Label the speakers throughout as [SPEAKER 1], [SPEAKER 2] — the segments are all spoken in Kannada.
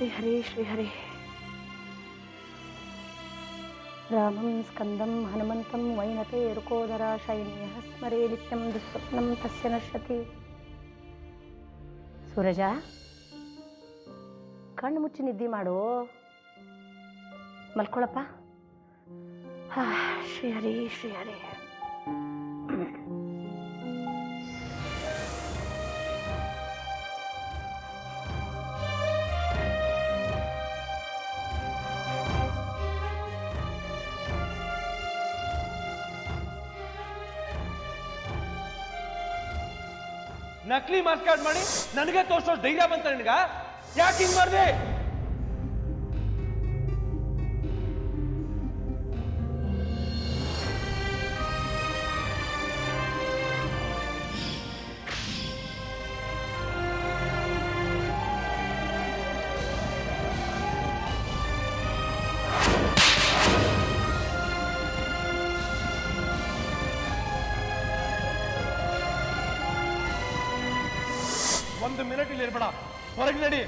[SPEAKER 1] ಶ್ರೀಹರಿ ರಾಮಂ ಸ್ಕಂದಂ ಹನುಮಂತಂ ವೈನತೆ ರುಕೋದರ ಶೈನ್ಯ ಸ್ಮರೇ ನಿತ್ಯಂ ದುಸ್ವಪ್ನಂ ತಸ್ಯ ನಶ್ಯತಿ. ಸೂರಜ, ಕಣ್ಣು ಮುಚ್ಚಿ ನಿದ್ದೆ ಮಾಡು, ಮಲ್ಕೊಳಪ್ಪ. ಶ್ರೀಹರಿ
[SPEAKER 2] ನಕಲಿ ಮಾಸ್ಕ್ ಕಾರ್ಡ್ ಮಾಡಿ ನನಗೆ ತೋರ್ಸೋ ಧೈರ್ಯ ಬಂತ ನಿನಗ? ಯಾಕೆ ಹಿಂಗ್ ಮಾಡಿದೆ? ಒಂದು ಮಿನಿಟ್ ಇಲ್ಲಿ ಇರ್ಬೇಡ, ಹೊರಗೆ ನಡಿ.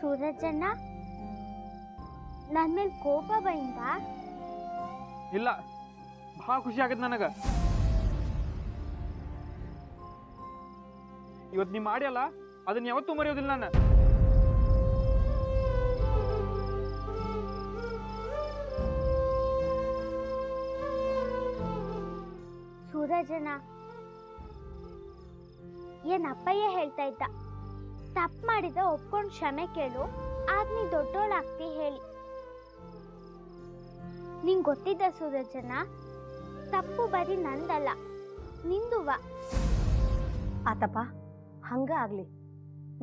[SPEAKER 3] ಸೂರಜಣ್ಣ, ನನ್ನ ಮೇಲೆ ಕೋಪ ಬೈಂದ?
[SPEAKER 4] ಇಲ್ಲ, ಬಹಳ ಖುಷಿ ಆಗತ್ತೆ ನನಗ. ಇವತ್ತು ನೀ ಮಾಡ್ಯಲ್ಲ, ಅದನ್ನ ಯಾವತ್ತೂ ಮರೆಯೋದಿಲ್ಲ ನಾನು.
[SPEAKER 3] ಸೂರಜಣ್ಣ, ಏನ್ ಅಪ್ಪಯ್ಯ ಹೇಳ್ತಾ ಇದ್ದ, ತಪ್ಪು ಮಾಡಿದ ಒಪ್ಕೊಂಡು ಕ್ಷಮೆ ಕೇಳು, ಆಗ ನೀ ದೊಡ್ಡೋಳಾಗ್ತಿ ಹೇಳಿ. ನಿಂಗೆ ಗೊತ್ತಿದ್ದ ಸೂರಜಣ್ಣ, ತಪ್ಪು ಬರೀ ನಂದಲ್ಲ, ನಿಂದುವ.
[SPEAKER 1] ಆತಪ್ಪ, ಹಂಗ ಆಗ್ಲಿ,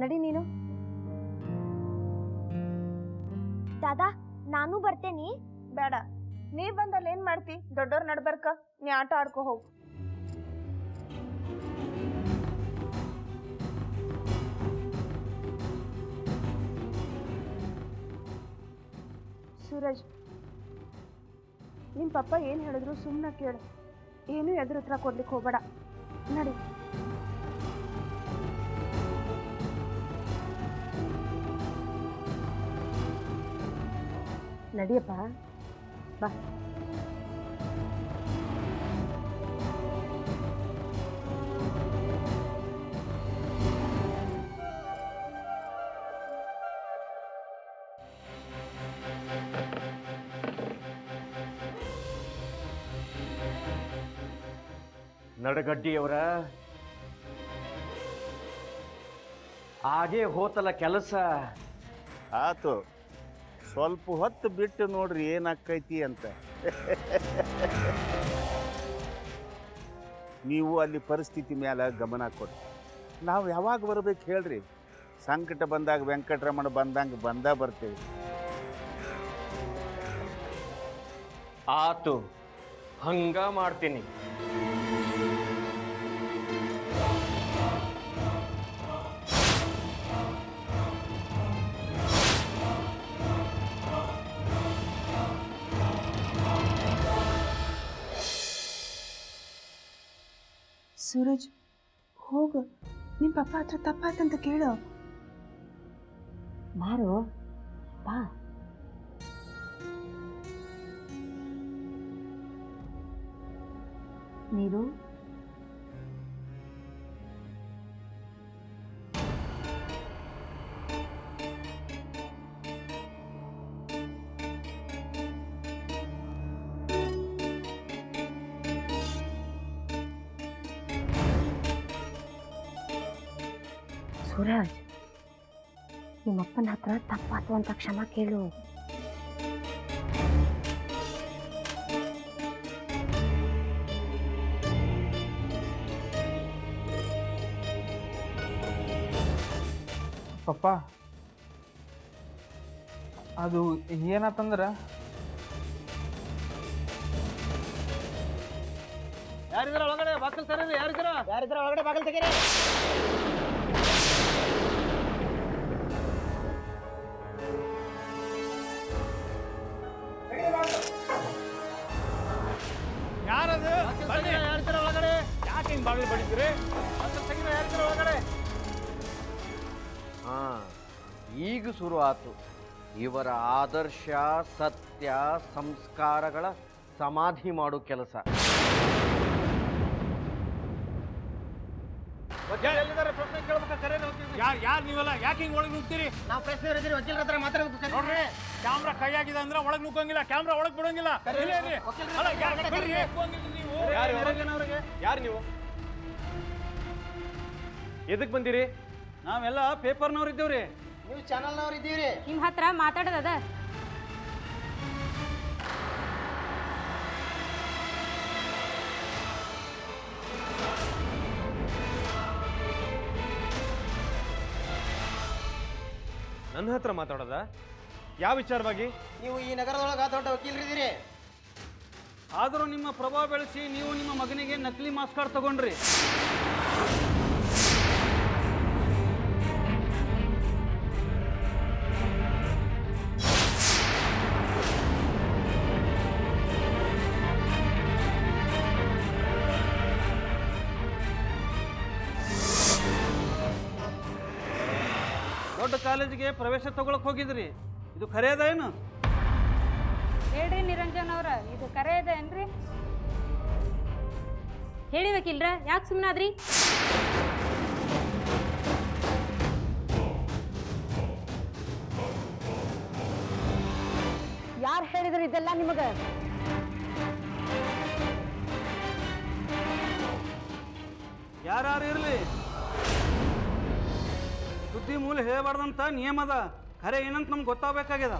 [SPEAKER 1] ನಡಿ ನೀನು.
[SPEAKER 3] ದಾದಾ, ನಾನು ಬರ್ತೇನಿ.
[SPEAKER 5] ಬೇಡ, ನೀ ಬಂದಲ್ಲಿ ಏನ್ ಮಾಡ್ತಿ? ದೊಡ್ಡೋರ್ ನಡ್ಬರ್ಕ ನೀ ಆಟ ಆಡ್ಕೊ ಹೋಗು. ಸೂರಜ್, ನಿಮ್ ಪಪ್ಪ ಏನ್ ಹೇಳಿದ್ರು ಸುಮ್ಮನೆ ಕೇಳು, ಏನು ಎದುರು ಉತ್ತರ ಕೊಡ್ಲಿಕ್ಕೆ ಹೋಗ್ಬೇಡ. ನಡಿ.
[SPEAKER 1] ನಡಿಯಪ್ಪ, ಬಾ.
[SPEAKER 2] ನಡಗಡ್ಡಿಯವರ ಹಾಗೆ ಹೋತಲ್ಲ ಕೆಲಸ.
[SPEAKER 6] ಆತು, ಸ್ವಲ್ಪ ಹೊತ್ತು ಬಿಟ್ಟು ನೋಡ್ರಿ ಏನಾಕೈತಿ ಅಂತ. ನೀವು ಅಲ್ಲಿ ಪರಿಸ್ಥಿತಿ ಮೇಲೆ ಗಮನ ಕೊಡಿ. ನಾವು ಯಾವಾಗ ಬರ್ಬೇಕು ಹೇಳ್ರಿ? ಸಂಕಟ ಬಂದಾಗ ವೆಂಕಟರಮಣ ಬಂದಂಗೆ ಬರ್ತೇವೆ.
[SPEAKER 2] ಆತು, ಹಂಗ ಮಾಡ್ತೀನಿ.
[SPEAKER 5] ಸೂರಜ್, ಹೋಗು, ನಿಮ್ ಪಪ್ಪ ಹತ್ರ ತಪ್ಪಾತಂತ ಕೇಳು.
[SPEAKER 1] ಬಾರೋ, ಬಾ. ನೀರು ಸೂರಜ್, ನಿಮ್ಮಪ್ಪನ ಹತ್ರ ತಪ್ಪಾತು ಅಂತ ಕ್ಷಮಾ ಕೇಳು.
[SPEAKER 4] ಪಪ್ಪ ಅದು ಏನಾತಂದ್ರ
[SPEAKER 2] ಯಾರಿದ್ರ ಒಳಗಡೆ ಬಾಕಲ್ ತರೀರಿ, ಯಾರಿದ್ರ ಒಳಗಡೆ ಬಾಕಲ್ ತೆಗೀರಿ.
[SPEAKER 4] ಯಾರದು
[SPEAKER 2] ಯಾರಿದ್ರ ಒಳಗಡೆ?
[SPEAKER 4] ಯಾಕೆ ಹಿಂಗ್ ಬಾಗಿಲು ಬಡಿತೀರಿ?
[SPEAKER 2] ಬಾಕಲ್ ತೆಗೀರಿ, ಯಾರಿದ್ರ ಒಳಗಡೆ?
[SPEAKER 7] ಈಗ ಶುರು ಆತು ಇವರ ಆದರ್ಶ, ಸತ್ಯ, ಸಂಸ್ಕಾರಗಳ ಸಮಾಧಿ ಮಾಡೋ ಕೆಲಸ.
[SPEAKER 2] ಎಲ್ಲಿದ್ದಾರೆ ಪ್ರಶ್ನೆ ಕೇಳ್ಬೇಕಾ? ಕರೆಯಲ್ಲಿ ಹೋಗ್ತೀವಿ.
[SPEAKER 4] ಯಾರು ನೀವಲ್ಲ? ಯಾಕೆ ಹಿಂಗ್ ಒಳಗೆ ನುಗ್ತೀರಿ?
[SPEAKER 2] ನಾವು ಪ್ರಶ್ನೆ ಇದ್ದೀರಿ, ವಕೀಲರ ಹತ್ರ ಮಾತಾಡೋದು.
[SPEAKER 4] ನೋಡ್ರಿ, ಕ್ಯಾಮ್ರಾ ಕೈಯಾಗಿದೆ ಅಂದ್ರೆ ಒಳಗೆ ನುಗ್ಗಂಗಿಲ್ಲ, ಕ್ಯಾಮ್ರಾ ಒಳಗೆ ಬಿಡಂಗಿಲ್ಲ.
[SPEAKER 2] ಯಾರು ನೀವು? ಎದಕ್ ಬಂದಿರಿ?
[SPEAKER 4] ನಾವೆಲ್ಲ ಪೇಪರ್ನವ್ರು ಇದ್ದೇವ್ರಿ.
[SPEAKER 2] ನೀವು ಚಾನಲ್ನವ್ರು ಇದ್ದೀರಿ.
[SPEAKER 1] ನಿಮ್ಮ ಹತ್ರ ಮಾತಾಡೋದದ.
[SPEAKER 2] ನನ್ನ ಹತ್ರ ಮಾತಾಡೋದ? ಯಾವ ವಿಚಾರವಾಗಿ?
[SPEAKER 8] ನೀವು ಈ ನಗರದೊಳಗ ದೊಡ್ಡ ವಕೀಲರಿದ್ದೀರಿ.
[SPEAKER 4] ಆದರೂ ನಿಮ್ಮ ಪ್ರಭಾವ ಬೆಳೆಸಿ ನೀವು ನಿಮ್ಮ ಮಗನಿಗೆ ನಕಲಿ ಮಾಸ್ ಕಾರ್ಡ್ ತಗೊಂಡ್ರಿ. ದೊಡ್ಡ ಕಾಲೇಜಿಗೆ ಪ್ರವೇಶ ತಗೊಳಕ್ ಹೋಗಿದ್ರಿ. ಇದು ಖರೆ ಅದ ಏನು?
[SPEAKER 1] ಹೇಳ್ರಿ ನಿರಂಜನ್ ಅವ್ರ, ಇದು ಕರೆ ಇದೆ ಏನ್ರಿ? ಹೇಳಿ ವಕೀಲ್ರ, ಯಾಕೆ ಸುಮ್ಮನಾದ್ರಿ? ಯಾರು ಹೇಳಿದ್ರು ಇದೆಲ್ಲ ನಿಮಗ?
[SPEAKER 4] ಯಾರು ಇರಲಿ, ಸುದ್ದಿ ಮೂಲ ಹೇಳಬಾರ್ದಂತ ನಿಯಮ ಅದ. ಖರೆ ಏನಂತ ನಮ್ಗೆ ಗೊತ್ತಾಗಬೇಕಾಗ್ಯದ.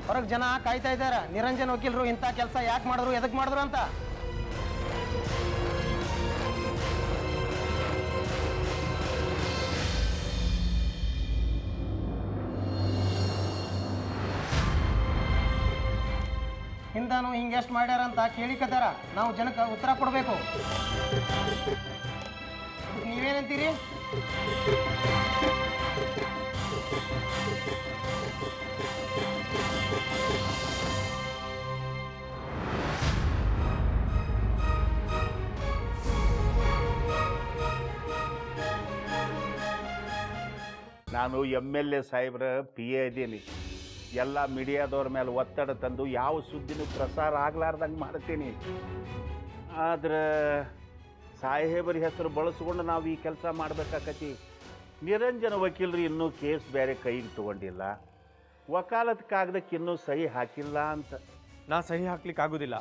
[SPEAKER 8] ಹೊರಗೆ ಜನ ಕಾಯ್ತಾ ಇದ್ದಾರ, ನಿರಂಜನ್ ವಕೀಲರು ಇಂಥ ಕೆಲಸ ಯಾಕೆ ಮಾಡಿದ್ರು, ಎದಕ್ ಮಾಡಿದ್ರು ಅಂತ. ಹಿಂದಾನು ಹಿಂಗೆಷ್ಟು ಮಾಡ್ಯಾರ ಅಂತ ಕೇಳಿಕತ್ತಾರ. ನಾವು ಜನಕ್ಕೆ ಉತ್ತರ ಕೊಡಬೇಕು. ನೀವೇನಂತೀರಿ?
[SPEAKER 6] ನಾನು MLA ಸಾಹೇಬ್ರ PA ಇದ್ದೀನಿ. ಎಲ್ಲ ಮೀಡಿಯಾದವ್ರ ಮೇಲೆ ಒತ್ತಡ ತಂದು ಯಾವ ಸುದ್ದಿನೂ ಪ್ರಸಾರ ಆಗ್ಲಾರ್ದಂಗೆ ಮಾಡ್ತೀನಿ. ಆದ್ರೆ ಸಾಹೇಬರ ಹೆಸರು ಬಳಸ್ಕೊಂಡು ನಾವು ಈ ಕೆಲಸ ಮಾಡ್ಬೇಕಾಕತಿ. ನಿರಂಜನ ವಕೀಲರು ಇನ್ನೂ ಕೇಸ್ ಬೇರೆ ಕೈಗೆ ತಗೊಂಡಿಲ್ಲ, ವಕಾಲತ್ ಕಾಗದಕ್ಕೆ ಇನ್ನೂ ಸಹಿ ಹಾಕಿಲ್ಲ ಅಂತ.
[SPEAKER 2] ನಾ ಸಹಿ ಹಾಕ್ಲಿಕ್ಕೆ ಆಗುದಿಲ್ಲ.